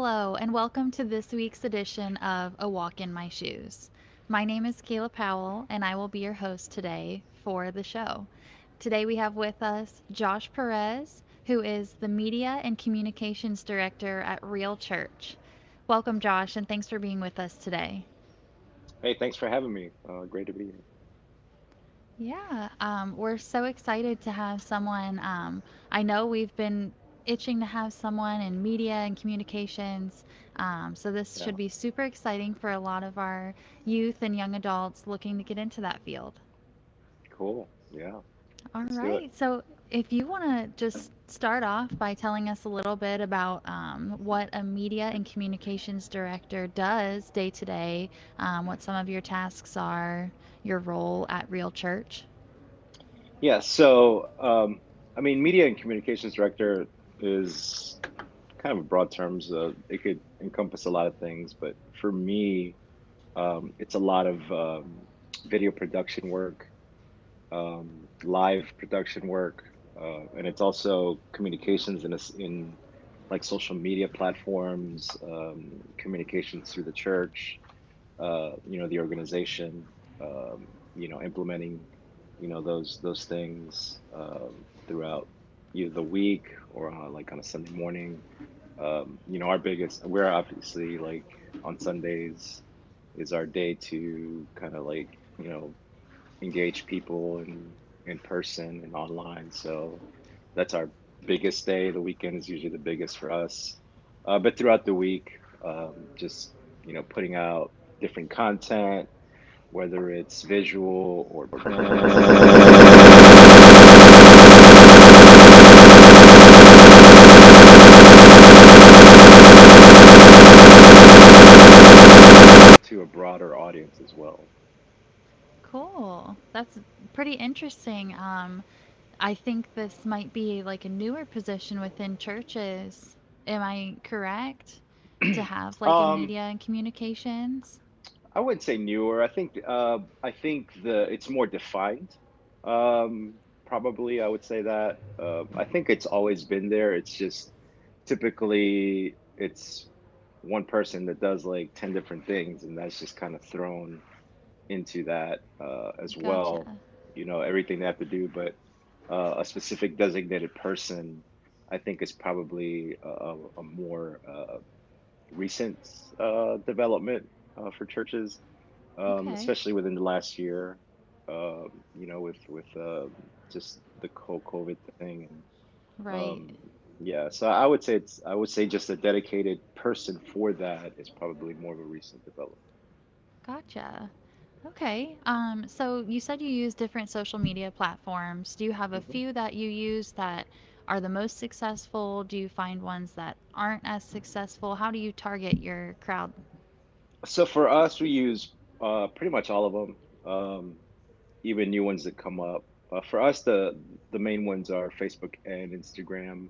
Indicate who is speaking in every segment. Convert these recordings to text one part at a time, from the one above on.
Speaker 1: Hello, and welcome to this week's edition of A Walk in My Shoes. My name is Kayla Powell, and I will be your host today for the show. Today we have with us Josh Perez, who is the Media and Communications Director at Real Church. Welcome, Josh, and thanks for being with us today.
Speaker 2: Hey, thanks for having me. Great to be here.
Speaker 1: Yeah, we're so excited to have someone. I know we've been itching to have someone in media and communications. So this
Speaker 2: Yeah,
Speaker 1: should be super exciting for a lot of our youth and young adults looking to get into that field.
Speaker 2: cool. Yeah,
Speaker 1: All
Speaker 2: let's do it.
Speaker 1: right. So if you want to just start off by telling us a little bit about what a media and communications director does day to day, what some of your tasks are, your role at Real Church.
Speaker 2: Yeah, so media and communications director is kind of a broad terms. It could encompass a lot of things, but for me, it's a lot of video production work, live production work, and it's also communications in like social media platforms, communications through the church, the organization, implementing, those things throughout either the week or like on a Sunday morning. We're obviously like on Sundays is our day to kind of like, engage people in person and online. So that's our biggest day. The weekend is usually the biggest for us. But throughout the week, just, putting out different content, whether it's visual or print, to a broader audience as well.
Speaker 1: Cool. That's pretty interesting. I think this might be like a newer position within churches. Am I correct? To have like a
Speaker 2: Um,
Speaker 1: media and communications?
Speaker 2: I wouldn't say newer. I think the it's more defined. Probably I would say that. I think it's always been there. It's just typically it's one person that does like 10 different things, and that's just kind of thrown into that as well.
Speaker 1: Gotcha.
Speaker 2: Everything they have to do, but a specific designated person, I think, is probably a more recent development for churches,
Speaker 1: Okay.
Speaker 2: especially within the last year. With just the whole COVID thing, and
Speaker 1: Right.
Speaker 2: yeah. So I would say just a dedicated person for that is probably more of a recent development.
Speaker 1: Gotcha. Okay. So you said you use different social media platforms. Do you have a
Speaker 2: Mhm.
Speaker 1: few that you use that are the most successful? Do you find ones that aren't as successful? How do you target your crowd?
Speaker 2: So for us, we use pretty much all of them, even new ones that come up. For us, the main ones are Facebook and Instagram.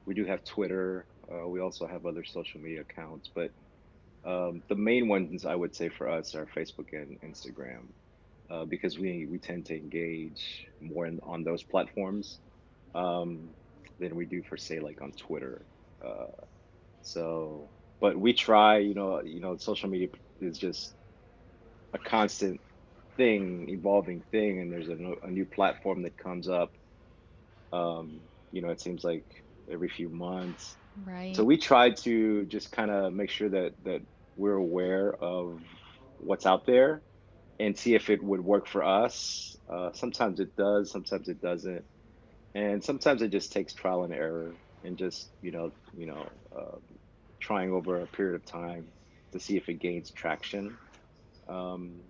Speaker 2: We do have Twitter. We also have other social media accounts, but the main ones I would say for us are Facebook and Instagram, because we tend to engage more on those platforms um, than we do for say like on Twitter. Uh, so, but we try. Social media is just a constant thing, evolving thing, and there's a new platform that comes up. It seems like every few months. So
Speaker 1: Right.
Speaker 2: we try to just kind of make sure that we're aware of what's out there and see if it would work for us. Sometimes it does, sometimes it doesn't, and sometimes it just takes trial and error and just trying over a period of time to see if it gains traction. Um,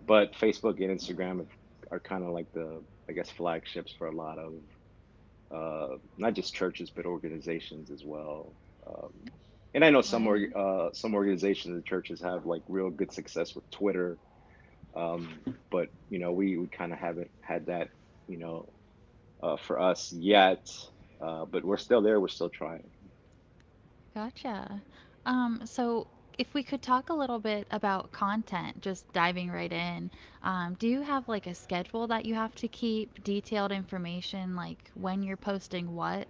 Speaker 2: but Facebook and Instagram are kind of like the, I guess, flagships for a lot of not just churches but organizations as well. And I know
Speaker 1: Right.
Speaker 2: some organizations and churches have like real good success with Twitter, but we kind of haven't had that, you know, for us yet. But we're still there. We're still trying.
Speaker 1: Gotcha. So if we could talk a little bit about content, just diving right in, do you have like a schedule that you have to keep, detailed information, like when you're posting what?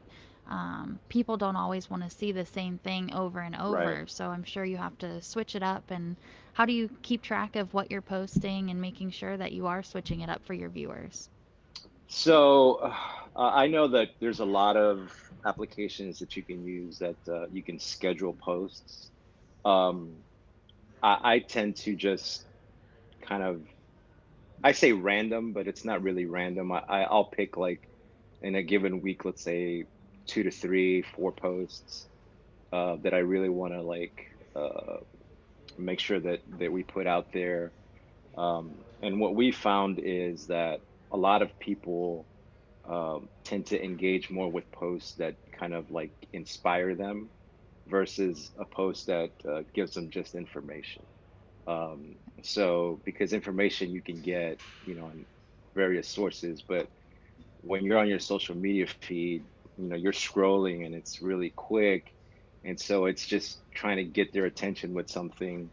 Speaker 1: people don't always want to see the same thing over and
Speaker 2: Right.
Speaker 1: over. So I'm sure you have to switch it up. And how do you keep track of what you're posting and making sure that you are switching it up for your viewers?
Speaker 2: So I know that there's a lot of applications that you can use that you can schedule posts. Um, I tend to just kind of, I say random, but it's not really random. I'll pick like in a given week, let's say two to three, four posts that I really want to like make sure that we put out there. And what we found is that a lot of people tend to engage more with posts that kind of like inspire them versus a post that gives them just information. So because information you can get, on various sources, but when you're on your social media feed, you're scrolling and it's really quick. And so it's just trying to get their attention with something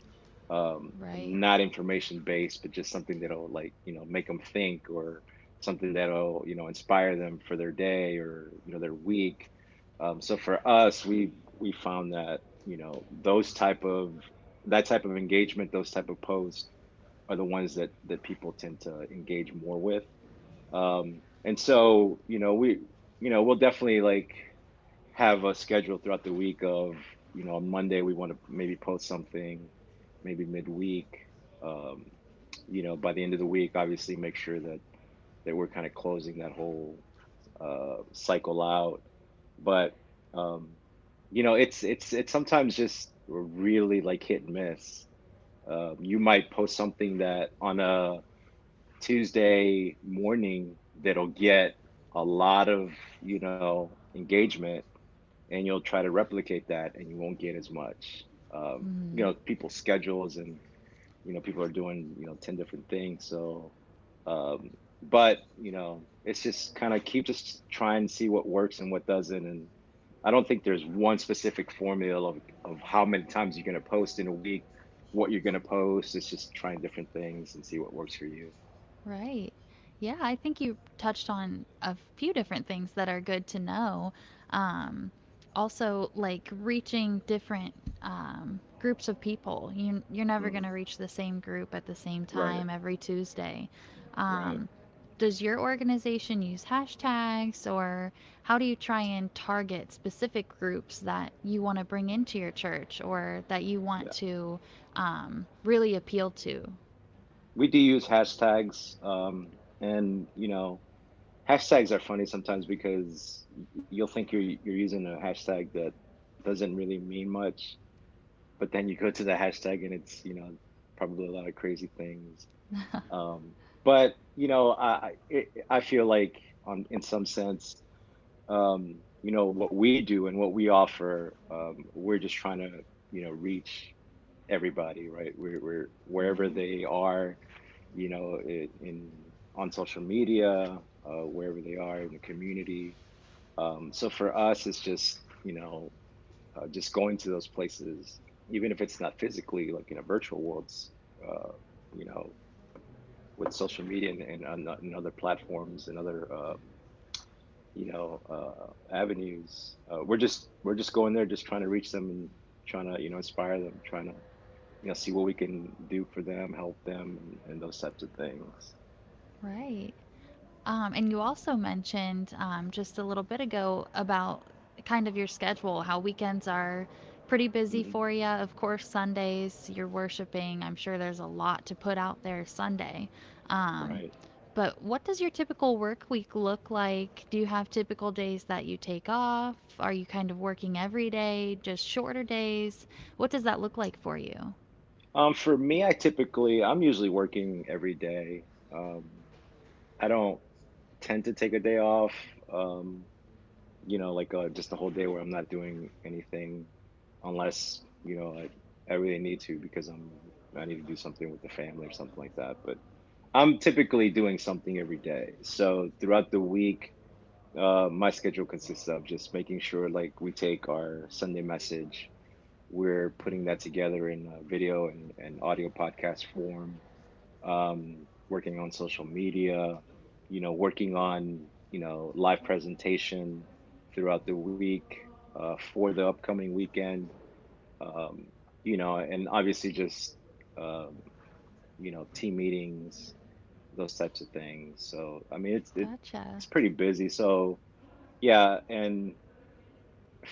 Speaker 1: Right.
Speaker 2: not information based, but just something that'll like, make them think or something that'll, inspire them for their day or, their week. So for us, we found that, that type of engagement, those type of posts are the ones that people tend to engage more with. And so, we'll definitely like have a schedule throughout the week of, on Monday we want to maybe post something, maybe midweek. Um, by the end of the week, obviously make sure that we're kind of closing that whole cycle out. But it's sometimes just really like hit and miss. You might post something that on a Tuesday morning that'll get a lot of, engagement, and you'll try to replicate that and you won't get as much.
Speaker 1: Mm,
Speaker 2: People's schedules and, people are doing, 10 different things. So, but, it's just kind of keep just trying to see what works and what doesn't. And I don't think there's one specific formula of how many times you're going to post in a week, what you're going to post. It's just trying different things and see what works for you.
Speaker 1: right. Yeah, I think you touched on a few different things that are good to know. Um, Also, like reaching different groups of people. You're never going
Speaker 2: Hmm.
Speaker 1: to reach the same group at the same
Speaker 2: Right,
Speaker 1: time every Tuesday.
Speaker 2: right.
Speaker 1: Um, does your organization use hashtags, or how do you try and target specific groups that you want to bring into your church or that you want
Speaker 2: Yeah.
Speaker 1: to really appeal to?
Speaker 2: We do use hashtags. And, hashtags are funny sometimes because you'll think you're using a hashtag that doesn't really mean much, but then you go to the hashtag and it's, probably a lot of crazy things. But, I feel like in some sense, what we do and what we offer, we're just trying to, reach everybody, right? We're wherever
Speaker 1: Right.
Speaker 2: they are, on social media, wherever they are in the community. So for us, it's just, just going to those places, even if it's not physically, like in a virtual world, uh, you know, with social media and other platforms and other, avenues. We're just going there, just trying to reach them and trying to, inspire them, trying to, see what we can do for them, help them, and those types of things.
Speaker 1: Right. And you also mentioned just a little bit ago about kind of your schedule, how weekends are pretty busy
Speaker 2: Hmm.
Speaker 1: for you. Of course, Sundays you're worshiping. I'm sure there's a lot to put out there Sunday. Um,
Speaker 2: Right.
Speaker 1: but what does your typical work week look like? Do you have typical days that you take off? Are you kind of working every day, just shorter days? What does that look like for you?
Speaker 2: For me, I'm usually working every day. I don't tend to take a day off, um, like just a whole day where I'm not doing anything unless, I really need to because I need to do something with the family or something like that. But I'm typically doing something every day. So throughout the week, my schedule consists of just making sure like we take our Sunday message, we're putting that together in a video and audio podcast form, working on social media, working on, live presentation. throughout the week for the upcoming weekend. Um, and obviously just um, team meetings, those types of things. So I mean, it's
Speaker 1: Gotcha.
Speaker 2: pretty busy. So yeah, and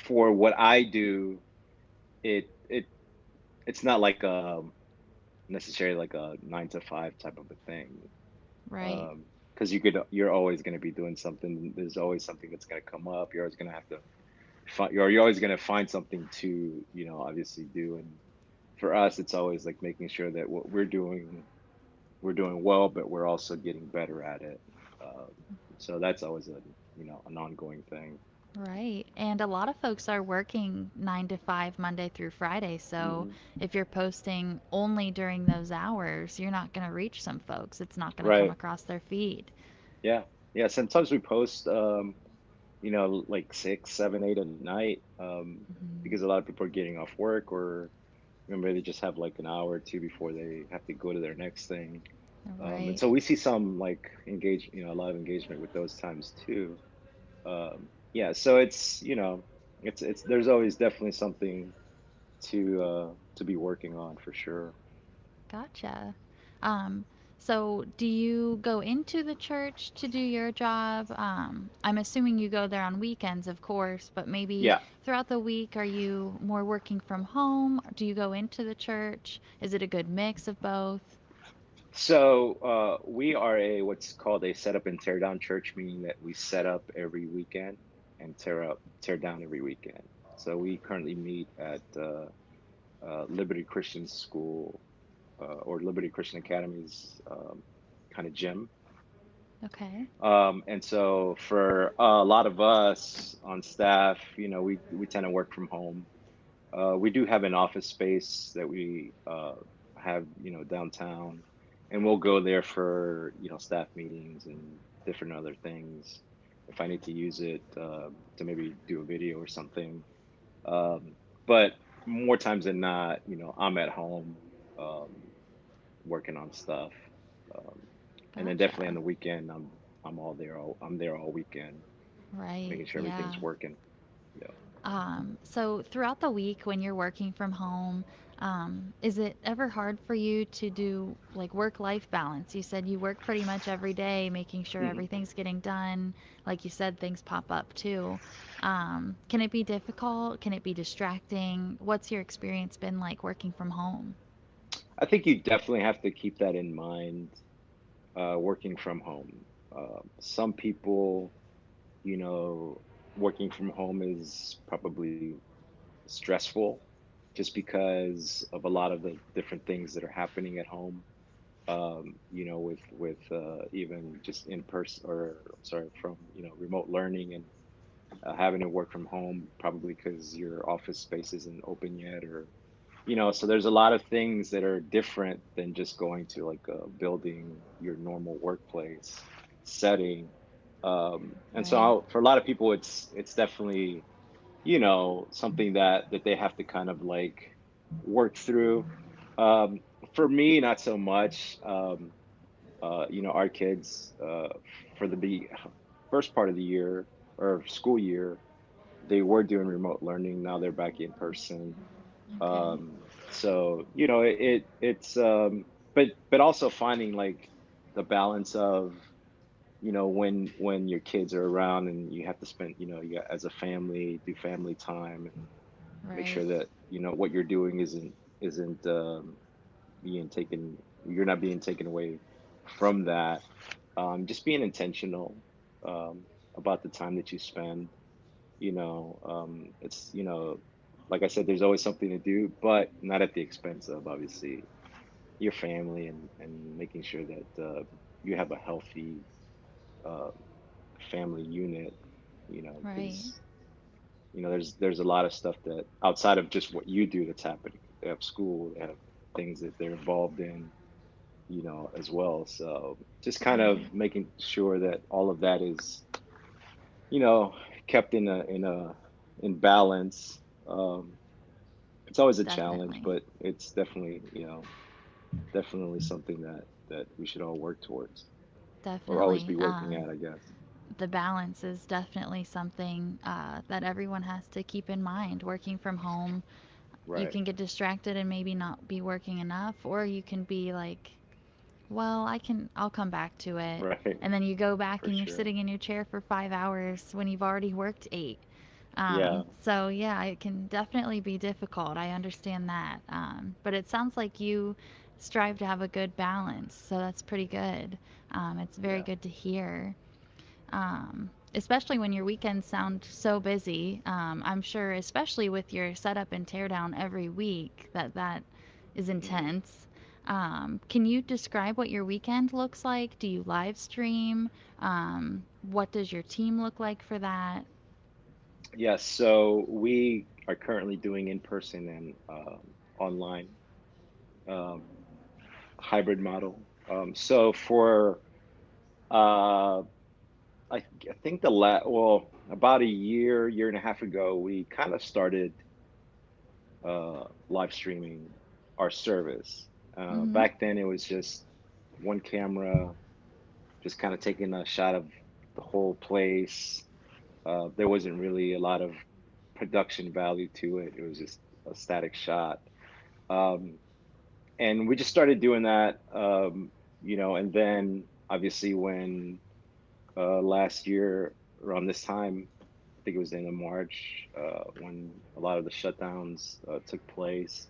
Speaker 2: for what I do, it it's not like necessarily like a 9 to 5 type of a thing.
Speaker 1: Right.
Speaker 2: Because you're always going to be doing something. There's always something that's going to come up. You're always going to have to find. You're always going to find something to obviously do. And for us, it's always like making sure that what we're doing well, but we're also getting better at it. Um, so that's always an ongoing thing.
Speaker 1: Right. And a lot of folks are working 9 to 5 Monday through Friday. So
Speaker 2: Hmm.
Speaker 1: if you're posting only during those hours, you're not going to reach some folks. It's not going to come
Speaker 2: Right.
Speaker 1: across their feed.
Speaker 2: Yeah. Yeah. Sometimes we post, like 6, 7, 8 at night,
Speaker 1: Mhm.
Speaker 2: because a lot of people are getting off work, or remember they just have like an hour or two before they have to go to their next thing. And
Speaker 1: Right.
Speaker 2: so we see some like a lot of engagement with those times too. Yeah. So it's there's always definitely something to be working on for sure.
Speaker 1: Gotcha. Um, so do you go into the church to do your job? I'm assuming you go there on weekends, of course, but maybe
Speaker 2: Yeah.
Speaker 1: throughout the week, are you more working from home? Do you go into the church? Is it a good mix of both?
Speaker 2: So we are a what's called a set up and tear down church, meaning that we set up every weekend and tear down every weekend. So we currently meet at Liberty Christian School, or Liberty Christian Academy's kind of gym.
Speaker 1: Okay.
Speaker 2: And so for a lot of us on staff, we tend to work from home. We do have an office space that we have, downtown, and we'll go there for, staff meetings and different other things. If I need to use it to maybe do a video or something. Um, but more times than not, I'm at home um, working on stuff. Um, and then definitely on
Speaker 1: Gotcha.
Speaker 2: the weekend, I'm there all weekend,
Speaker 1: Right.
Speaker 2: making sure everything's
Speaker 1: Yeah.
Speaker 2: working. Yeah.
Speaker 1: So throughout the week when you're working from home, is it ever hard for you to do like work-life balance? You said you work pretty much every day, making sure
Speaker 2: Mhm.
Speaker 1: everything's getting done. Like you said, things pop up too. Can it be difficult? Can it be distracting? What's your experience been like working from home?
Speaker 2: I think you definitely have to keep that in mind, working from home. Some people, you know, working from home is probably stressful just because of a lot of the different things that are happening at home. With even just in person, or I'm sorry, from remote learning, and having to work from home probably because your office space isn't open yet, or so there's a lot of things that are different than just going to like a building, your normal workplace setting. And so
Speaker 1: Right.
Speaker 2: for a lot of people, it's definitely, something that they have to kind of like work through. Um, for me, not so much. Our kids, for the first part of the year or school year, they were doing remote learning. Now they're back in person.
Speaker 1: Okay.
Speaker 2: So but also finding like the balance of when your kids are around and you have to spend you as a family do family time, and make
Speaker 1: Right.
Speaker 2: sure that what you're doing isn't being taken you're not being taken away from that. Just being intentional about the time that you spend. It's like I said, there's always something to do, but not at the expense of obviously your family, and making sure that you have a healthy uh, family unit.
Speaker 1: Right.
Speaker 2: Because there's a lot of stuff that outside of just what you do that's happening. They have school, they have things that they're involved in, as well. So just kind of
Speaker 1: Right.
Speaker 2: making sure that all of that is you know kept in balance. It's always a challenge,
Speaker 1: Definitely.
Speaker 2: but it's definitely definitely something that we should all work towards, or always
Speaker 1: Definitely.
Speaker 2: be working at, I guess.
Speaker 1: the balance is definitely something that everyone has to keep in mind. Working from home, you
Speaker 2: Right.
Speaker 1: can get distracted and maybe not be working enough, or you can be like, well, I'll come back to it.
Speaker 2: Right.
Speaker 1: And then you go back
Speaker 2: For
Speaker 1: and you're
Speaker 2: sure.
Speaker 1: sitting in your chair for 5 hours when you've already worked 8.
Speaker 2: Yeah.
Speaker 1: So yeah, it can definitely be difficult. I understand that. But it sounds like you strive to have a good balance. So that's pretty good. It's very
Speaker 2: Yeah.
Speaker 1: good to hear. Especially when your weekends sound so busy. I'm sure, especially with your setup and teardown every week, that is
Speaker 2: Mhm.
Speaker 1: intense. Can you describe what your weekend looks like? Do you live stream? What does your team look like for that?
Speaker 2: Yes, so we are currently doing in person and online um, hybrid model. So for uh, I think well, about a year and a half ago, we kind of started live streaming our service.
Speaker 1: Mm-hmm.
Speaker 2: Back then, it was just one camera, just kind of taking a shot of the whole place. There wasn't really a lot of production value to it. It was just a static shot. Um, and we just started doing that, and then obviously when last year around this time, I think it was the end of March, when a lot of the shutdowns took place,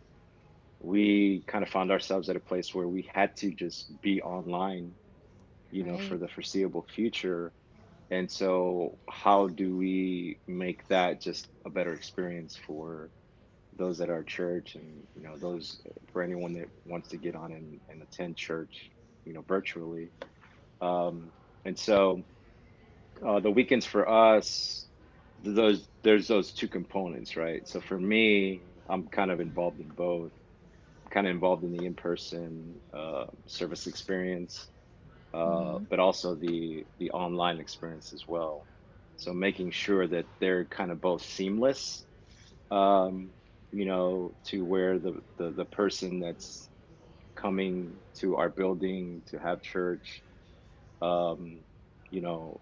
Speaker 2: we kind of found ourselves at a place where we had to just be online, for
Speaker 1: Right,
Speaker 2: the foreseeable future. And so, how do we make that just a better experience for those at our church and, those for anyone that wants to get on and attend church, virtually? Um, and so, the weekends for us, there's those two components, right? So for me, I'm kind of involved in both. Kind of involved in the in-person service experience,
Speaker 1: mm-hmm.
Speaker 2: but also the online experience as well. So making sure that they're kind of both seamless, to where the person that's coming to our building to have church, um, you know,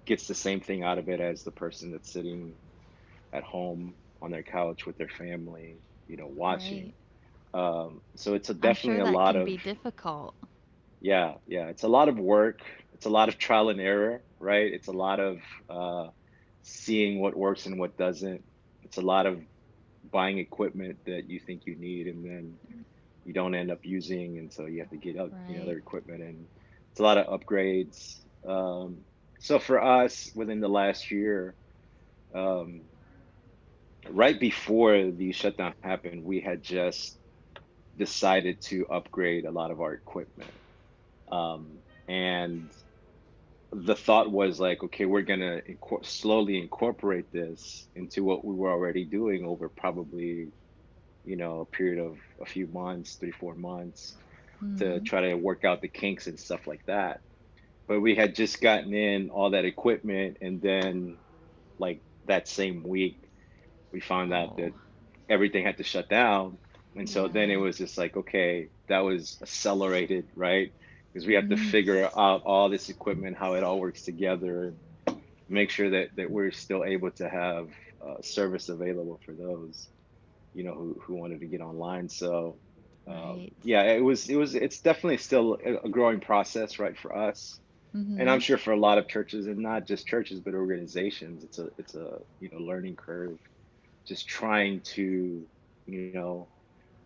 Speaker 2: gets the same thing out of it as the person that's sitting at home on their couch with their family, watching.
Speaker 1: Right.
Speaker 2: So it's
Speaker 1: I'm
Speaker 2: definitely
Speaker 1: sure
Speaker 2: a
Speaker 1: that
Speaker 2: lot
Speaker 1: can
Speaker 2: of,
Speaker 1: be difficult.
Speaker 2: yeah, it's a lot of work. It's a lot of trial and error, right? It's a lot of uh, seeing what works and what doesn't. It's a lot of buying equipment that you think you need and then you don't end up using, and so you have to get the
Speaker 1: Right.
Speaker 2: other equipment, and it's a lot of upgrades. So for us, within the last year, um, right before the shutdown happened, we had just decided to upgrade a lot of our equipment. And the thought was like, okay, we're gonna slowly incorporate this into what we were already doing over probably, a period of a few months, 3, 4 months, to
Speaker 1: Mm-hmm.
Speaker 2: try to work out the kinks and stuff like that. But we had just gotten in all that equipment, and then like that same week, we found out that
Speaker 1: Oh,
Speaker 2: everything had to shut down. And so then it
Speaker 1: yeah.
Speaker 2: was just like, okay, that was accelerated, right? Because we have to
Speaker 1: Mm,
Speaker 2: figure out all this equipment, how it all works together, and make sure that we're still able to have service available for those, who wanted to get online. So,
Speaker 1: right.
Speaker 2: yeah, it's definitely still a growing process, right, for us. And I'm
Speaker 1: Mm-hmm.
Speaker 2: sure for a lot of churches, and not just churches, but organizations, it's a learning curve, just trying to, you know,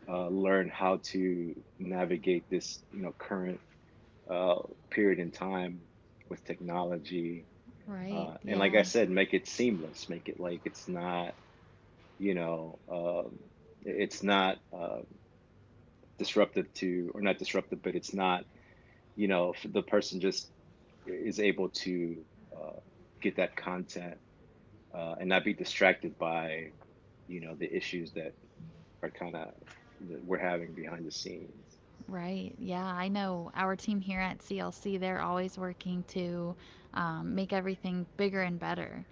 Speaker 2: learn how to navigate this, current uh, period in time with technology.
Speaker 1: Right.
Speaker 2: And like I
Speaker 1: Yeah.
Speaker 2: said, make it seamless, make it like it's not, you know, it's not disruptive to, or not disruptive, but it's not, the person just is able to uh, get that content and not be distracted by, the issues that are kind of that we're having behind the scenes.
Speaker 1: Right. Yeah, I know our team here at CLC, they're always working to make everything bigger and better.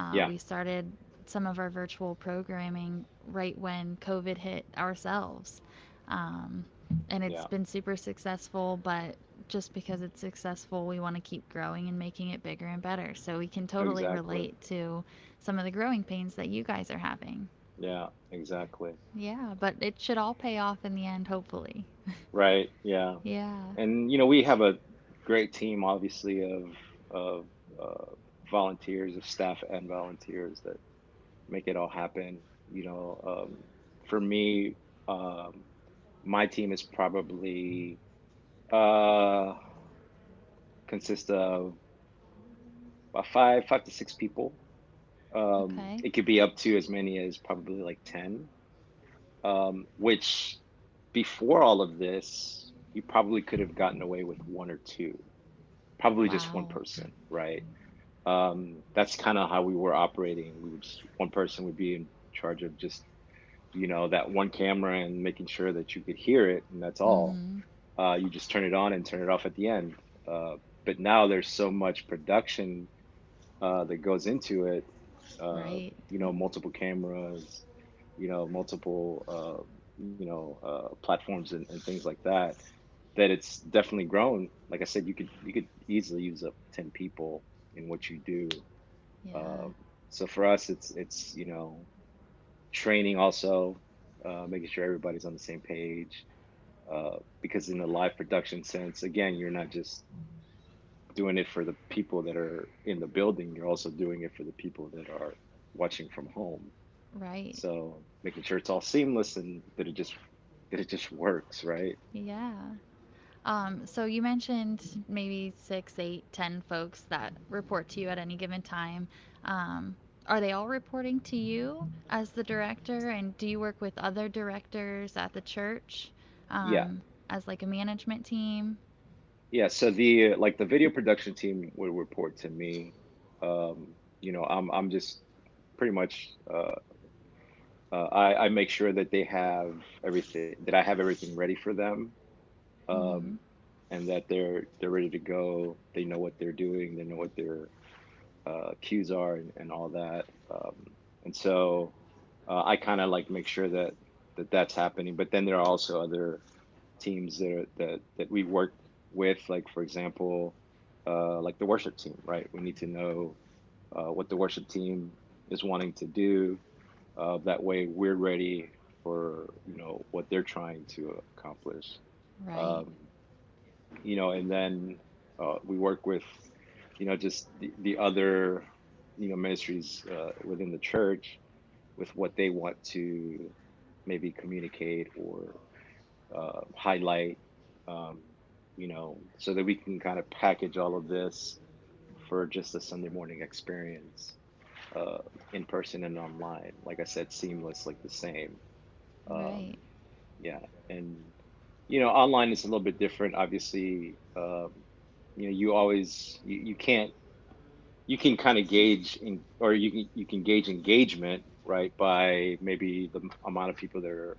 Speaker 2: Yeah,
Speaker 1: We started some of our virtual programming right when COVID hit ourselves. Um, and it's
Speaker 2: yeah,
Speaker 1: been super successful, but just because it's successful, we want to keep growing and making it bigger and better. So we can totally
Speaker 2: Exactly.
Speaker 1: relate to some of the growing pains that you guys are having.
Speaker 2: Yeah, exactly.
Speaker 1: Yeah, but it should all pay off in the end, hopefully.
Speaker 2: Right. Yeah.
Speaker 1: Yeah,
Speaker 2: And we have a great team, obviously, of volunteers, of staff and volunteers that make it all happen. For me, um, my team is probably uh consists of about five to six people.
Speaker 1: okay.
Speaker 2: It could be up to as many as probably like 10. Which before all of this, you probably could have gotten away with one or two, probably just one
Speaker 1: Wow.
Speaker 2: person, right? That's kind of how we were operating. We would just one person would be in charge of just that one camera and making sure that you could hear it, and that's all.
Speaker 1: Mhm.
Speaker 2: You just turn it on and turn it off at the end. But now there's so much production that goes into it.
Speaker 1: Right.
Speaker 2: Multiple cameras, multiple platforms and things like that. That it's definitely grown. Like I said, you could easily use up 10 people in what you do.
Speaker 1: Yeah.
Speaker 2: Um, so for us, it's training also, making sure everybody's on the same page. Because in the live production sense, again, you're not just doing it for the people that are in the building, you're also doing it for the people that are watching from home.
Speaker 1: Right.
Speaker 2: So making sure it's all seamless and that it just works, right?
Speaker 1: Yeah. So you mentioned maybe six, eight, 10 folks that report to you at any given time. Um, are they all reporting to you as the director? And do you work with other directors at the church
Speaker 2: Yeah.
Speaker 1: as like a management team?
Speaker 2: Yeah, so the video production team would report to me. I'm just pretty much I make sure that I have everything ready for them,
Speaker 1: Mm-hmm.
Speaker 2: um, and that they're ready to go. They know what they're doing. They know what their cues are and all that. And so I kind of like make sure that that's happening. But then there are also other teams that we work with, like for example, like the worship team, right? We need to know what the worship team is wanting to do. That way, we're ready for what they're trying to accomplish.
Speaker 1: Right.
Speaker 2: Um, and then we work with just the other ministries within the church with what they want to maybe communicate or highlight, um, so that we can kind of package all of this for just a Sunday morning experience, uh, in person and online. Like I said, seamless, like the same. Um,
Speaker 1: Right.
Speaker 2: yeah, and online is a little bit different. Obviously, you always you can't you can kind of gauge or you can gauge engagement, right, by maybe the amount of people that are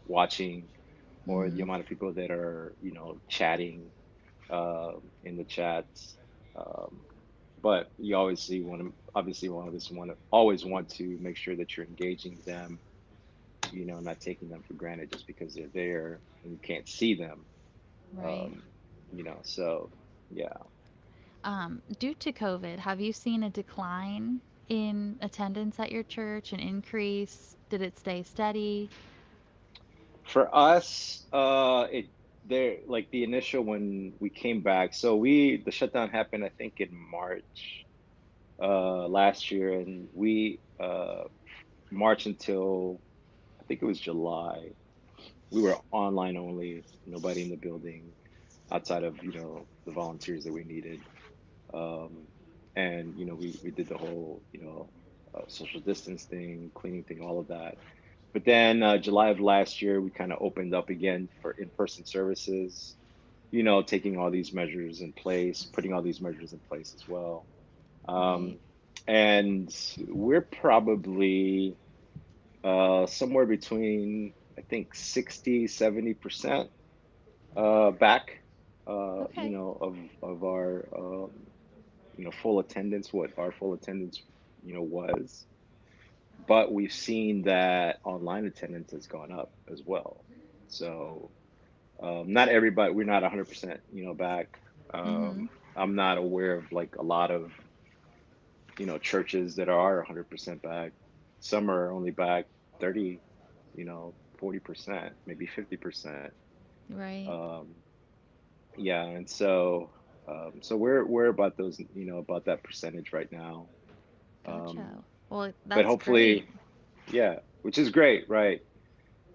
Speaker 2: watching or the
Speaker 1: Mm-hmm.
Speaker 2: amount of people that are chatting in the chats. But you always want to make sure that you're engaging them, not taking them for granted just because they're there and you can't see them.
Speaker 1: Right.
Speaker 2: Um, so yeah.
Speaker 1: Due to COVID, have you seen a decline in attendance at your church, an increase? Did it stay steady?
Speaker 2: For us, it there like the initial when we came back. So the shutdown happened, I think, in March last year, and we March until I think it was July. We were online only, nobody in the building outside of the volunteers that we needed. Um, and we did the whole social distance thing, cleaning thing, all of that. But then July of last year, we kind of opened up again for in-person services. Taking all these measures in place, putting all these measures in place as well.
Speaker 1: Right.
Speaker 2: Um, and we're probably somewhere between, I think, 60, 70% back,
Speaker 1: Okay.
Speaker 2: of our, full attendance, what our full attendance, was. But we've seen that online attendance has gone up as well. So, Not everybody, we're not 100%, back.
Speaker 1: Mm-hmm.
Speaker 2: I'm not aware of like a lot of, churches that are 100% back. Some are only back 30, 40%, maybe 50%.
Speaker 1: Right.
Speaker 2: Um, yeah, and so we're about those, about that percentage right now. Um,
Speaker 1: Gotcha. Well,
Speaker 2: but
Speaker 1: that's great.
Speaker 2: hopefully, yeah, which is great, right?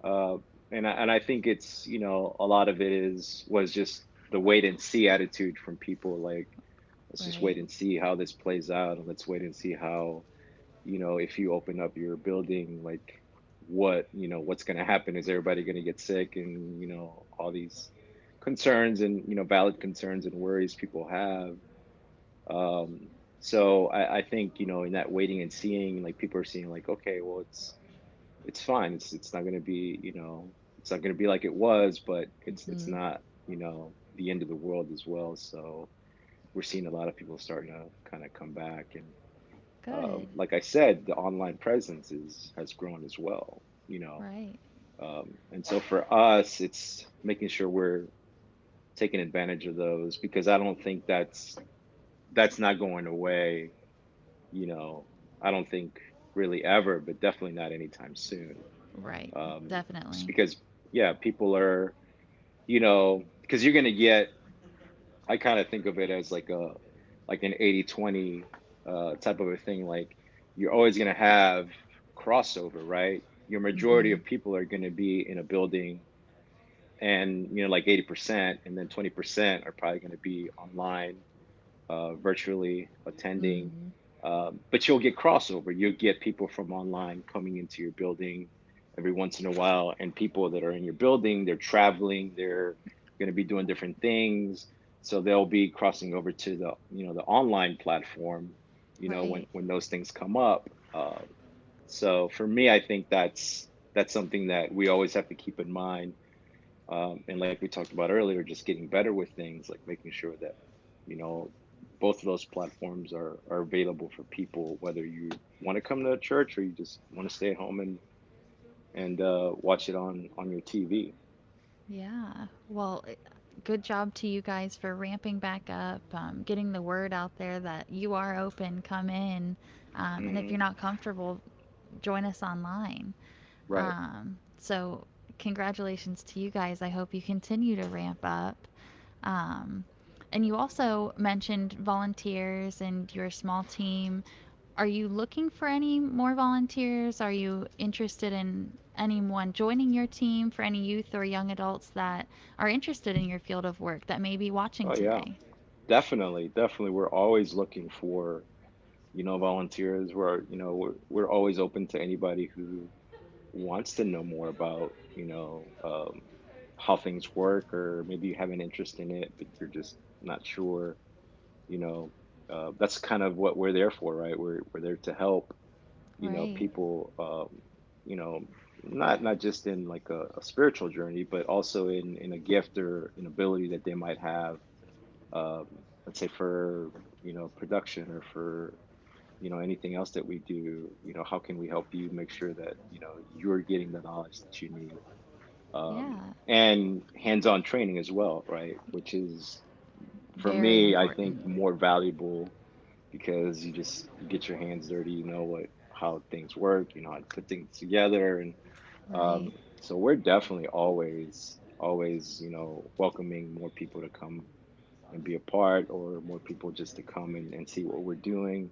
Speaker 2: Uh, and I think it's, a lot of it was just the wait and see attitude from people. Like, let's just wait
Speaker 1: Right.
Speaker 2: and see how this plays out, and let's wait and see how, if you open up your building, like what's going to happen? Is everybody going to get sick? And all these concerns and valid concerns and worries people have. So I think in that waiting and seeing, like people are seeing like, okay, well, it's fine. It's not going to be, it's not going to be like it was, but it's
Speaker 1: Mm-hmm.
Speaker 2: not, the end of the world as well. So we're seeing a lot of people starting to kind of come back. And
Speaker 1: Good.
Speaker 2: like I said, the online presence is has grown as well.
Speaker 1: Right.
Speaker 2: And so for us, it's making sure we're taking advantage of those, because I don't think that's not going away. You know, I don't think really ever, but definitely not anytime soon.
Speaker 1: Right.
Speaker 2: Just
Speaker 1: Definitely.
Speaker 2: because, yeah, people are, because you're gonna get. I kind of think of it as like an 80/20 type of a thing. Like you're always gonna have crossover, right? Your majority
Speaker 1: Mm-hmm.
Speaker 2: of people are gonna be in a building, and like 80%, and then 20% are probably gonna be online, virtually attending.
Speaker 1: Mm-hmm.
Speaker 2: But you'll get crossover. You'll get people from online coming into your building every once in a while, and people that are in your building, they're traveling, they're going to be doing different things, so they'll be crossing over to the online platform, when
Speaker 1: Right.
Speaker 2: those things come up. So for me, I think that's something that we always have to keep in mind. And like we talked about earlier, just getting better with things, like making sure that you know both of those platforms are available for people, whether you want to come to church or you just want to stay at home and watch it on your TV.
Speaker 1: Yeah. Well, good job to you guys for ramping back up, getting the word out there that you are open, come in. And if
Speaker 2: Hmm.
Speaker 1: you're not comfortable, join us online.
Speaker 2: Right.
Speaker 1: So, congratulations to you guys. I hope you continue to ramp up. Um, and you also mentioned volunteers and your small team. Are you looking for any more volunteers? Are you interested in anyone joining your team, for any youth or young adults that are interested in your field of work that may be watching
Speaker 2: Oh yeah,
Speaker 1: today?
Speaker 2: definitely. We're always looking for volunteers. We're always open to anybody who wants to know more about how things work, or maybe you have an interest in it but you're just not sure. you know that's kind of what we're there for, right? We're there to help
Speaker 1: Right.
Speaker 2: people, you know not just in like a spiritual journey, but also in a gift or an ability that they might have, um, let's say for production, or for anything else that we do. How can we help you make sure that you're getting the knowledge that you need,
Speaker 1: Yeah.
Speaker 2: and hands-on training as well, right? Which is, for
Speaker 1: Very
Speaker 2: me, I think
Speaker 1: important.
Speaker 2: more valuable, because you get your hands dirty, how things work, how to put things together. And
Speaker 1: Right.
Speaker 2: so we're definitely always welcoming more people to come and be a part, or more people just to come and see what we're doing.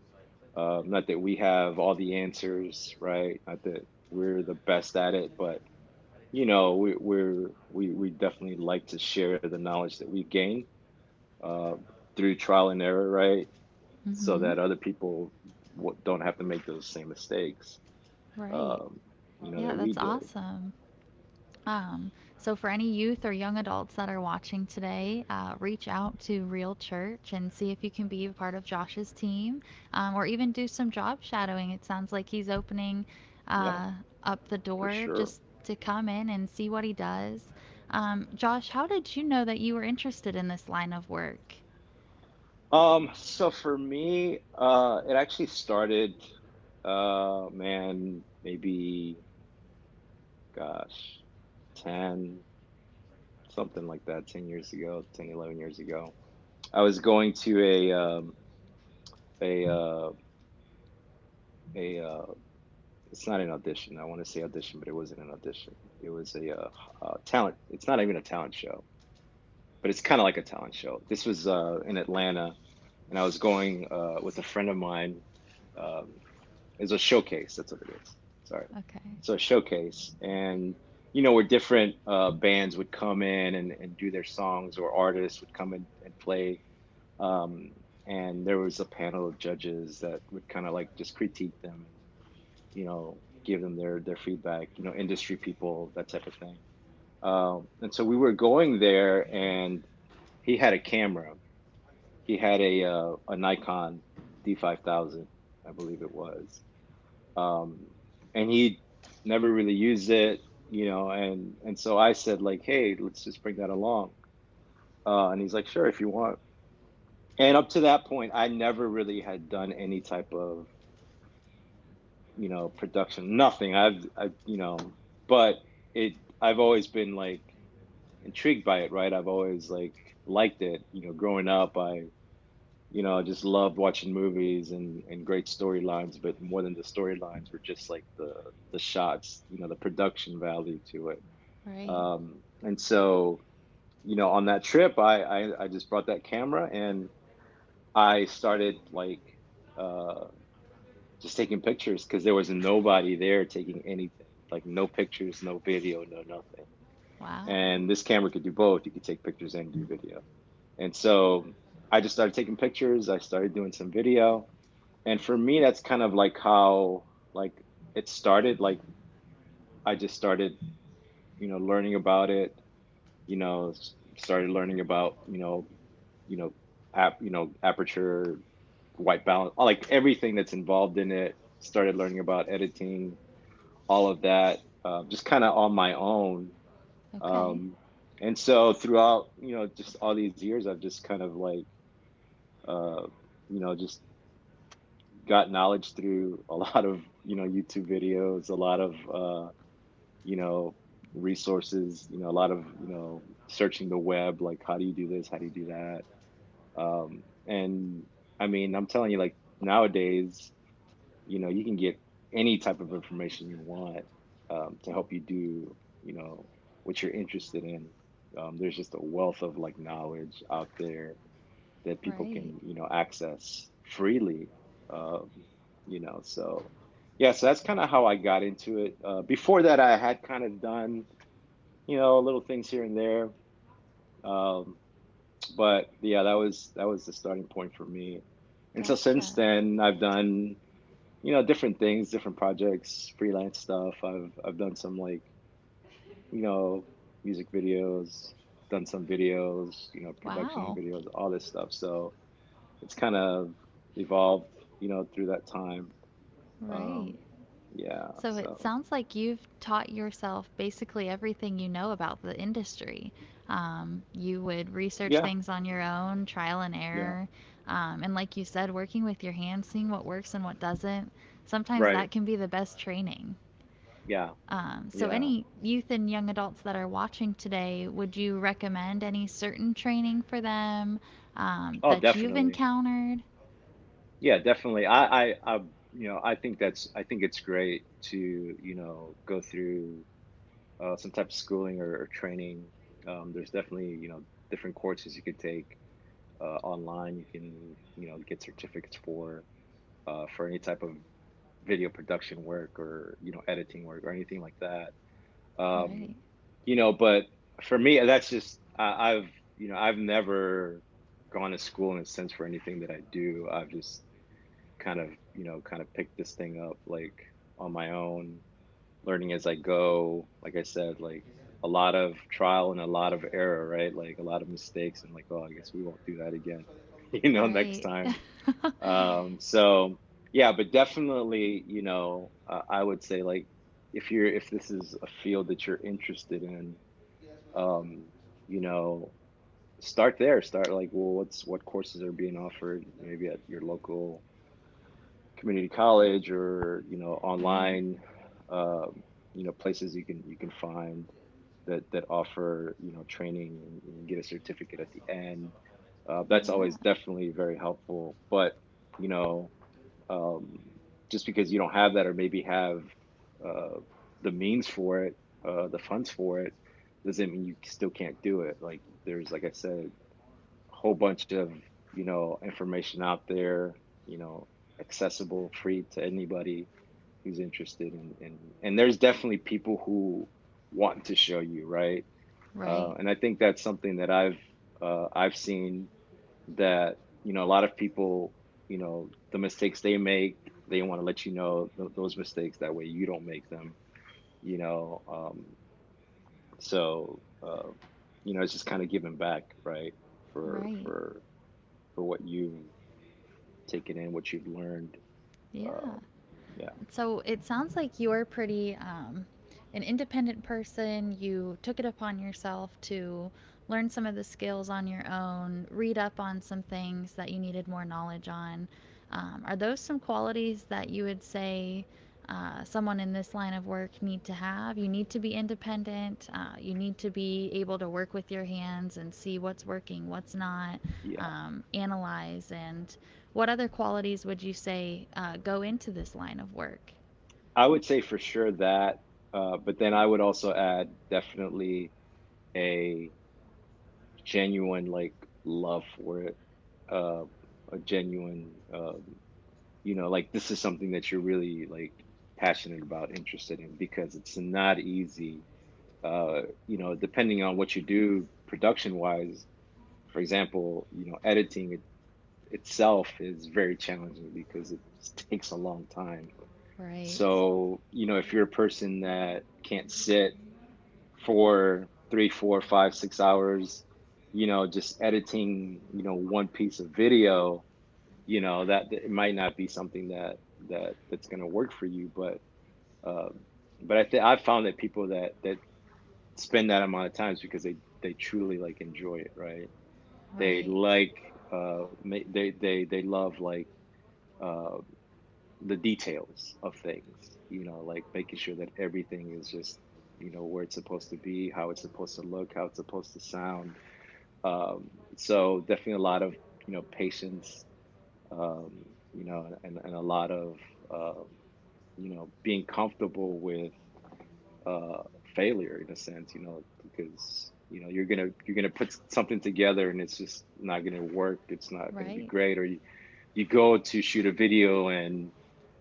Speaker 2: Not that we have all the answers, right? Not that we're the best at it, but we definitely like to share the knowledge that we've gained, uh, through trial and error, right? So
Speaker 1: Mm-hmm.
Speaker 2: that other people don't have to make those same mistakes,
Speaker 1: Right.
Speaker 2: um,
Speaker 1: Yeah,
Speaker 2: that we
Speaker 1: that's
Speaker 2: did.
Speaker 1: awesome. So for any youth or young adults that are watching today, reach out to Real Church and see if you can be a part of Josh's team, or even do some job shadowing. It sounds like he's opening
Speaker 2: Yeah,
Speaker 1: uh, up the
Speaker 2: for
Speaker 1: door
Speaker 2: sure.
Speaker 1: just to come in and see what he does. Josh, how did you know that you were interested in this line of work?
Speaker 2: So for me, it actually started, man, maybe, gosh, 10, something like that, 10 years ago, 10, 11 years ago. I was going to a a it's not an audition. I want to say audition, but it wasn't an audition. It was talent. It's not even a talent show, but it's kind of like a talent show. This was in Atlanta, and I was going with a friend of mine. Um, it was a showcase. That's what it is. Sorry.
Speaker 1: Okay.
Speaker 2: So a showcase, and where different bands would come in and do their songs, or artists would come in and play. Um, and there was a panel of judges that would kind of like just critique them and give them their feedback. Industry people, that type of thing. And so we were going there, and he had a camera. He had a Nikon D5000, I believe it was. And he never really used it, and so I said like, hey, let's just bring that along. And he's like, sure, if you want. And up to that point, I never really had done any type of, production, nothing. But I've always been like intrigued by it, right? I've always like liked it. Growing up, I just loved watching movies and great storylines, but more than the storylines were just like the shots, the production value to it.
Speaker 1: Right.
Speaker 2: And so, on that trip, I just brought that camera, and I started like uh, just taking pictures because there was nobody there taking anything, like no pictures, no video, no nothing.
Speaker 1: Wow.
Speaker 2: And this camera could do both. You could take pictures and do video. And so I just started taking pictures. I started doing some video. And for me, that's kind of like how like it started. Like I just started, learning about it, started learning about, you know, aperture, white balance, like everything that's involved in it. Started learning about editing, all of that, just kind of on my own.
Speaker 1: Okay.
Speaker 2: Um, and so throughout, just all these years, I've just kind of like, uh, just got knowledge through a lot of, YouTube videos, a lot of, you know, resources, a lot of, searching the web, like how do you do this? How do you do that? And I mean, I'm telling you, like nowadays, you can get any type of information you want to help you do, what you're interested in. There's just a wealth of like knowledge out there that people
Speaker 1: Right.
Speaker 2: can, access freely. Um, so yeah, so that's kind of how I got into it. Before that, I had kind of done, little things here and there. Um, but yeah, that was the starting point for me. And so since
Speaker 1: Gotcha.
Speaker 2: then, I've done, different things, different projects, freelance stuff. I've done some like, you know, music videos, done some videos, production
Speaker 1: Wow.
Speaker 2: videos, all this stuff. So it's kind of evolved, through that time.
Speaker 1: Right.
Speaker 2: Um, yeah,
Speaker 1: So it
Speaker 2: so
Speaker 1: sounds like you've taught yourself basically everything you know about the industry. You would research
Speaker 2: yeah,
Speaker 1: things on your own, trial and
Speaker 2: yeah,
Speaker 1: error. And like you said, working with your hands, seeing what works and what doesn't, sometimes
Speaker 2: right.
Speaker 1: that can be the best training.
Speaker 2: Yeah,
Speaker 1: So,
Speaker 2: yeah.
Speaker 1: any youth and young adults that are watching today, would you recommend any certain training for them
Speaker 2: Oh,
Speaker 1: that you've
Speaker 2: definitely.
Speaker 1: encountered?
Speaker 2: Yeah, definitely. I think it's great to, go through some type of schooling or training. There's definitely, different courses you could take online. You can, get certificates for any type of video production work or, editing work or anything like that. Um,
Speaker 1: Right,
Speaker 2: but for me, that's just I've never gone to school in a sense for anything that I do. I've just kind of picked this thing up like on my own, learning as I go. Like I said, like a lot of trial and a lot of error, right? Like a lot of mistakes, and like, oh, I guess we won't do that again, next
Speaker 1: right,
Speaker 2: time. So yeah, but definitely, I would say like if this is a field that you're interested in, um, you know, start there. Start like, well, what courses are being offered, maybe at your local community college or
Speaker 1: right.
Speaker 2: online, places you can find. that offer, training, and get a certificate at the end. That's always
Speaker 1: Yeah.
Speaker 2: definitely very helpful. But you know, um, just because you don't have that, or maybe have uh, the means for it, the funds for it, doesn't mean you still can't do it. Like there's, like I said, a whole bunch of, information out there, you know, accessible, free to anybody who's interested and there's definitely people who want to show you, right?
Speaker 1: Right.
Speaker 2: And I think that's something that I've seen, that a lot of people, the mistakes they make, they want to let you know those mistakes, that way you don't make them, you know. So it's just kind of giving back, right? for
Speaker 1: Right.
Speaker 2: for for what you've taken in, what you've learned.
Speaker 1: Yeah.
Speaker 2: um, yeah.
Speaker 1: So it sounds like you're pretty an independent person. You took it upon yourself to learn some of the skills on your own, read up on some things that you needed more knowledge on. Are those some qualities that you would say someone in this line of work need to have? You need to be independent. You need to be able to work with your hands and see what's working, what's not,
Speaker 2: Yeah,
Speaker 1: analyze, and what other qualities would you say go into this line of work?
Speaker 2: I would say for sure that, but then I would also add definitely a genuine, like, love for it, uh, a genuine, like, this is something that you're really, like, passionate about, interested in, because it's not easy. Depending on what you do production wise, for example, editing itself is very challenging because it takes a long time.
Speaker 1: Right,
Speaker 2: So, if you're a person that can't sit for 3, 4, 5, 6 hours, just editing, one piece of video, that it might not be something that's going to work for you. Uh, but I've found that people that spend that amount of times because they truly, like, enjoy it, right? They
Speaker 1: right,
Speaker 2: like, they love, like, uh, the details of things, like making sure that everything is just, where it's supposed to be, how it's supposed to look, how it's supposed to sound. So definitely a lot of, patience, and a lot of, being comfortable with uh, failure, in a sense, because you're gonna put something together and it's just not gonna work. It's not gonna be
Speaker 1: right.
Speaker 2: great. Or you go to shoot a video and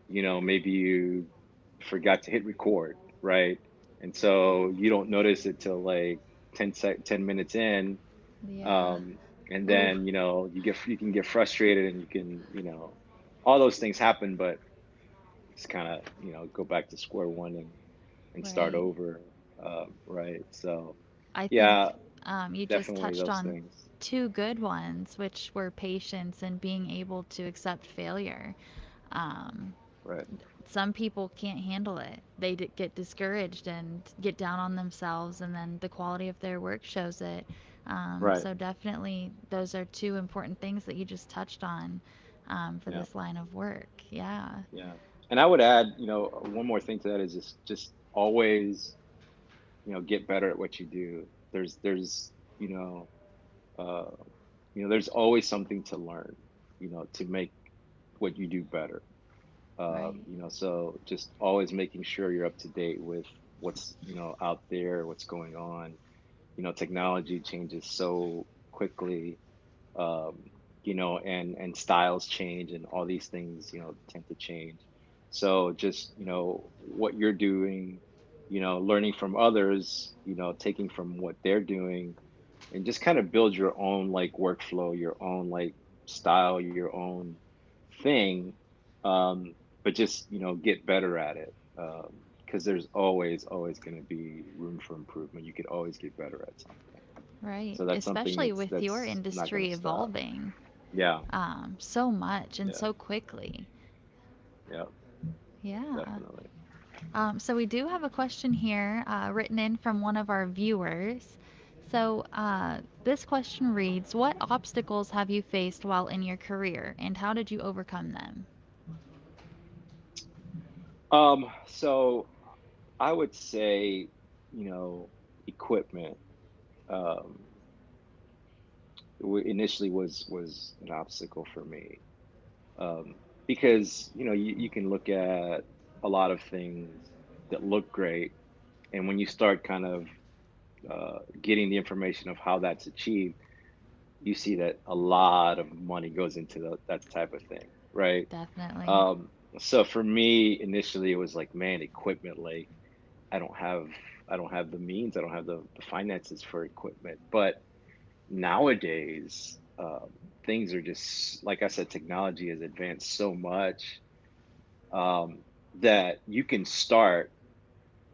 Speaker 2: maybe you forgot to hit record, right? And so you don't notice it till like 10 minutes in.
Speaker 1: Yeah.
Speaker 2: Um, and
Speaker 1: Ooh,
Speaker 2: then, you can get frustrated, and you can, all those things happen, but just kind of, go back to square one and start
Speaker 1: right.
Speaker 2: over. Right. So,
Speaker 1: I think
Speaker 2: yeah,
Speaker 1: you just
Speaker 2: definitely
Speaker 1: touched
Speaker 2: those
Speaker 1: on
Speaker 2: things.
Speaker 1: two good ones, which were patience and being able to accept failure. Um,
Speaker 2: Right.
Speaker 1: some people can't handle it. They get discouraged and get down on themselves, and then the quality of their work shows it.
Speaker 2: Right.
Speaker 1: So, definitely, those are two important things that you just touched on for
Speaker 2: Yeah.
Speaker 1: this line of work. Yeah,
Speaker 2: Yeah. And I would add, one more thing to that is just always, get better at what you do. There's uh there's always something to learn, to make what you do better.
Speaker 1: right,
Speaker 2: So just always making sure you're up to date with what's, out there, what's going on. Technology changes so quickly, um, and styles change, and all these things, tend to change. So just, what you're doing, learning from others, taking from what they're doing, and just kind of build your own, like, workflow, your own, like, style, your own thing. Um, but just, get better at it. Because there's always going to be room for improvement. You could always get better at something.
Speaker 1: right.
Speaker 2: So that's something
Speaker 1: Especially with your
Speaker 2: that's not going
Speaker 1: industry
Speaker 2: to stop.
Speaker 1: evolving
Speaker 2: Yeah,
Speaker 1: so much and
Speaker 2: yeah,
Speaker 1: so quickly.
Speaker 2: yeah,
Speaker 1: Yeah.
Speaker 2: definitely.
Speaker 1: So we do have a question here written in from one of our viewers. So this question reads, what obstacles have you faced while in your career, and how did you overcome them?
Speaker 2: So I would say, you know, equipment um, initially was an obstacle for me, because you can look at a lot of things that look great, and when you start kind of getting the information of how that's achieved, you see that a lot of money goes into that type of thing, right?
Speaker 1: Definitely.
Speaker 2: Um, so for me, initially, it was like, man, equipment, like I don't have, I don't have the means, I don't have the finances for equipment. But nowadays, things are just, like I said, technology has advanced so much, that you can start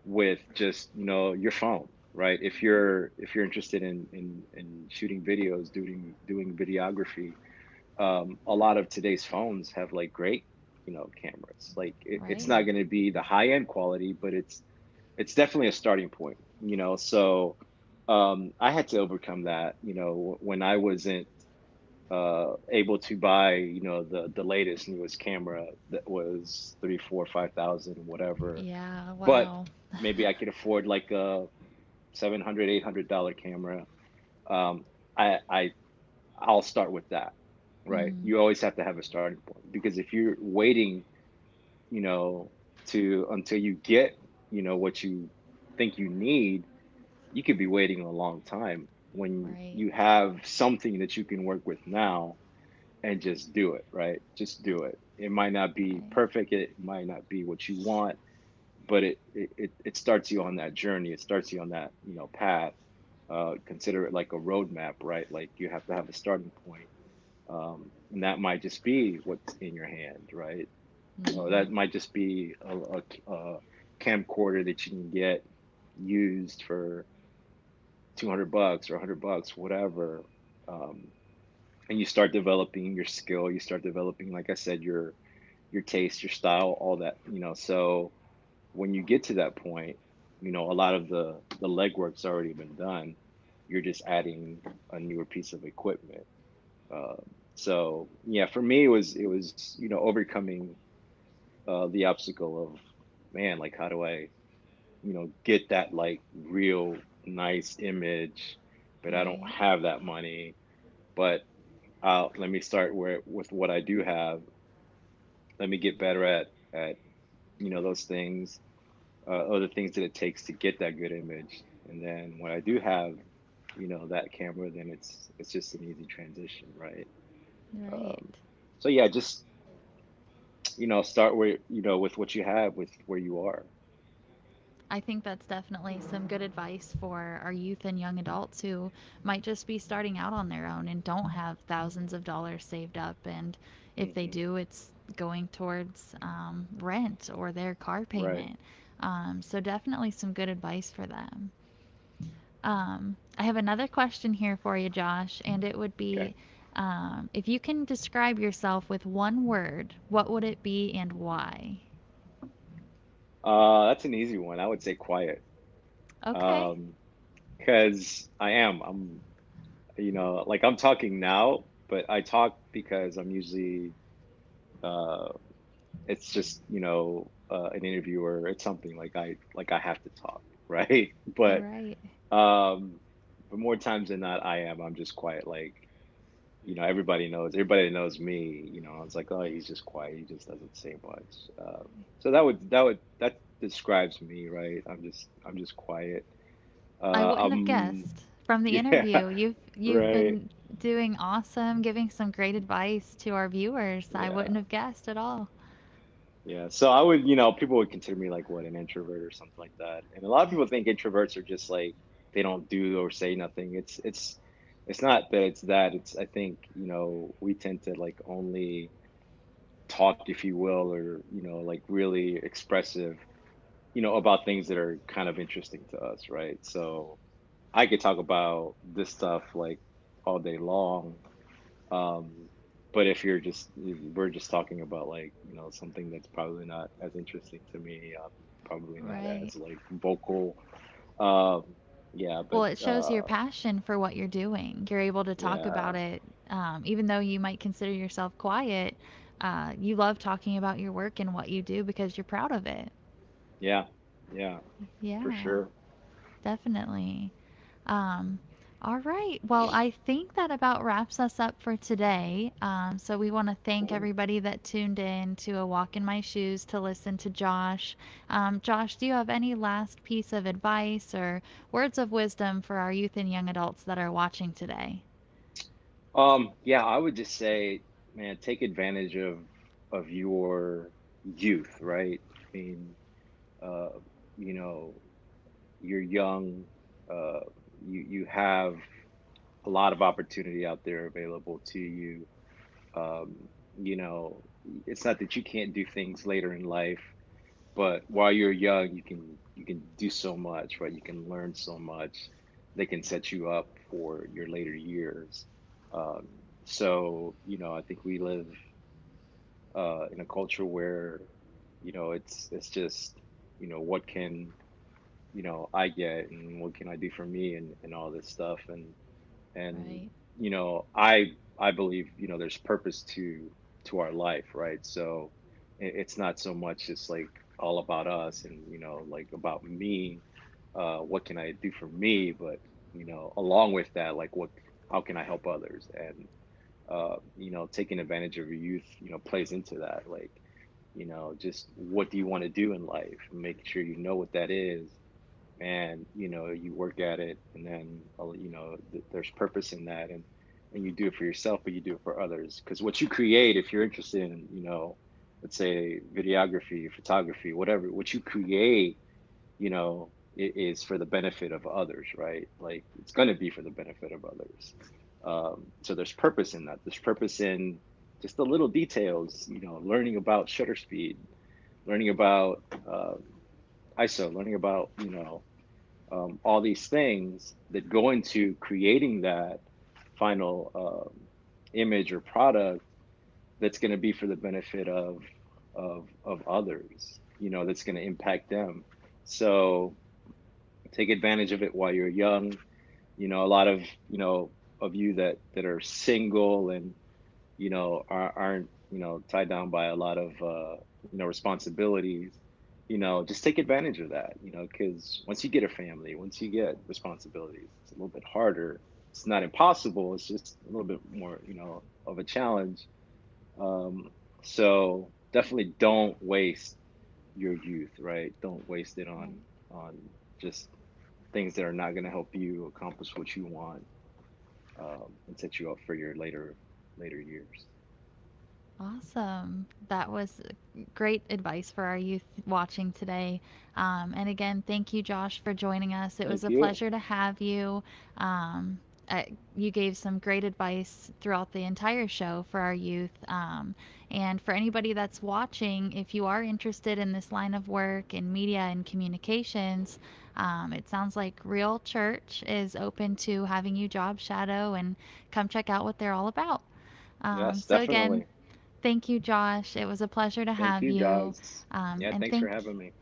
Speaker 2: with just your phone, right? If you're interested in shooting videos, doing videography, a lot of today's phones have like great cameras. Like it's
Speaker 1: Right.
Speaker 2: not going to be the high end quality, but it's definitely a starting point. So I had to overcome that. When I wasn't able to buy the latest newest camera that was 3, 4, 5,000, whatever,
Speaker 1: Yeah,
Speaker 2: but
Speaker 1: wow.
Speaker 2: maybe I could afford like a 700, $800 camera. um, I I'll start with that, right?
Speaker 1: Mm,
Speaker 2: You always have to have a starting point, because if you're waiting, you know, to until you get, what you think you need, you could be waiting a long time when
Speaker 1: right.
Speaker 2: you have something that you can work with now and just do it, right? Just do it. It might not be
Speaker 1: Right.
Speaker 2: perfect, it might not be what you want, but it starts you on that journey. It starts you on that, path. Consider it like a roadmap, right? Like you have to have a starting point, and that might just be what's in your hand, right?
Speaker 1: Mm-hmm.
Speaker 2: That might just be a camcorder that you can get used for $200 or $100, whatever. Um, and you start developing your skill. You start developing, like I said, your taste, your style, all that. So when you get to that point, a lot of the legwork's already been done. You're just adding a newer piece of equipment. So yeah, for me, it was overcoming the obstacle of, man, like how do I get that like real nice image, but I don't
Speaker 1: Right.
Speaker 2: have that money. But let me start with what I do have. Let me get better at those things, other things that it takes to get that good image. And then when I do have that camera, then it's just an easy transition, right?
Speaker 1: Right.
Speaker 2: um, so yeah, just start where with what you have, with where you are.
Speaker 1: I think that's definitely some good advice for our youth and young adults who might just be starting out on their own and don't have thousands of dollars saved up. And if they
Speaker 2: Hmm.
Speaker 1: do, it's going towards rent or their car
Speaker 2: Right.
Speaker 1: payment. So, definitely some good advice for them. I have another question here for you, Josh, and it would
Speaker 2: Okay.
Speaker 1: be if you can describe yourself with one word, what would it be and why?
Speaker 2: That's an easy one. I would say quiet.
Speaker 1: Okay.
Speaker 2: Um, because I'm like I'm talking now, but I talk because I'm usually uh it's just an interview, or it's something like I have to talk, right? But
Speaker 1: Right.
Speaker 2: um but more times than not, I'm just quiet. Like everybody that knows me, it's like, oh, he's just quiet, he just doesn't say much. So that describes me, right? I'm just quiet.
Speaker 1: I wouldn't have
Speaker 2: I'm
Speaker 1: guessed from the
Speaker 2: Yeah.
Speaker 1: interview. You've
Speaker 2: Right.
Speaker 1: been doing awesome, giving some great advice to our viewers. I
Speaker 2: Yeah.
Speaker 1: wouldn't have guessed at all.
Speaker 2: Yeah. So I would, people would consider me like, what, an introvert or something like that. And a lot of people think introverts are just like, they don't do or say nothing. It's not that it's that. It's, I think, we tend to like only talk, if you will, or, like really expressive, about things that are kind of interesting to us, right? So I could talk about this stuff like all day long. Um, but if we're just talking about like, something that's probably not as interesting to me, probably not
Speaker 1: Right.
Speaker 2: as like vocal. Um, yeah, but
Speaker 1: Well, it shows your passion for what you're doing. You're able to talk
Speaker 2: yeah,
Speaker 1: about it, even though you might consider yourself quiet. You love talking about your work and what you do because you're proud of it.
Speaker 2: yeah, yeah, for
Speaker 1: Yeah.
Speaker 2: sure.
Speaker 1: Definitely. Um, all right. Well, I think that about wraps us up for today. So we want to thank
Speaker 2: Cool.
Speaker 1: everybody that tuned in to A Walk in My Shoes to listen to Josh. Josh, do you have any last piece of advice or words of wisdom for our youth and young adults that are watching today?
Speaker 2: Yeah, I would just say, man, take advantage of your youth, right? I mean, uh, you know, you're young, uh, you have a lot of opportunity out there available to you. You know, it's not that you can't do things later in life, but while you're young, you can do so much, right? You can learn so much. They can set you up for your later years. Um, so, I think we live in a culture where, it's just, what can, I get and what can I do for me and all this stuff. And
Speaker 1: Right.
Speaker 2: I believe there's purpose to our life, right? So it's not so much just like all about us and like about me, what can I do for me, but along with that, like what how can I help others? And taking advantage of your youth plays into that, like just what do you want to do in life, making sure you know what that is, and you work at it, and then there's purpose in that, and you do it for yourself, but you do it for others, because what you create, if you're interested in let's say videography, photography, whatever, what you create, it is for the benefit of others, right? Like it's going to be for the benefit of others. So there's purpose in that. There's purpose in just the little details, learning about shutter speed, learning about ISO, learning about all these things that go into creating that final image or product that's going to be for the benefit of others, that's going to impact them. So take advantage of it while you're young. A lot of of you that are single and aren't tied down by a lot of responsibilities. Just take advantage of that, because once you get a family, once you get responsibilities, it's a little bit harder. It's not impossible, it's just a little bit more of a challenge. um so definitely don't waste your youth, right? Don't waste it
Speaker 1: Right.
Speaker 2: on just things that are not going to help you accomplish what you want, and set you up for your later years.
Speaker 1: Awesome. That was great advice for our youth watching today. And again, thank you, Josh, for joining us. It was
Speaker 2: Thank
Speaker 1: a
Speaker 2: you.
Speaker 1: pleasure to have you. Um, you gave some great advice throughout the entire show for our youth. And for anybody that's watching, if you are interested in this line of work in media and communications, it sounds like Real Church is open to having you job shadow and come check out what they're all about.
Speaker 2: Yes,
Speaker 1: So again,
Speaker 2: definitely.
Speaker 1: thank you, Josh. It was a pleasure to
Speaker 2: Thank
Speaker 1: have
Speaker 2: you
Speaker 1: you.
Speaker 2: guys. Yeah,
Speaker 1: And
Speaker 2: thanks for having me.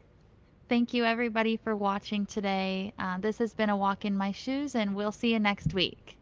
Speaker 1: thank you everybody for watching today. This has been a walk in my shoes, and we'll see you next week.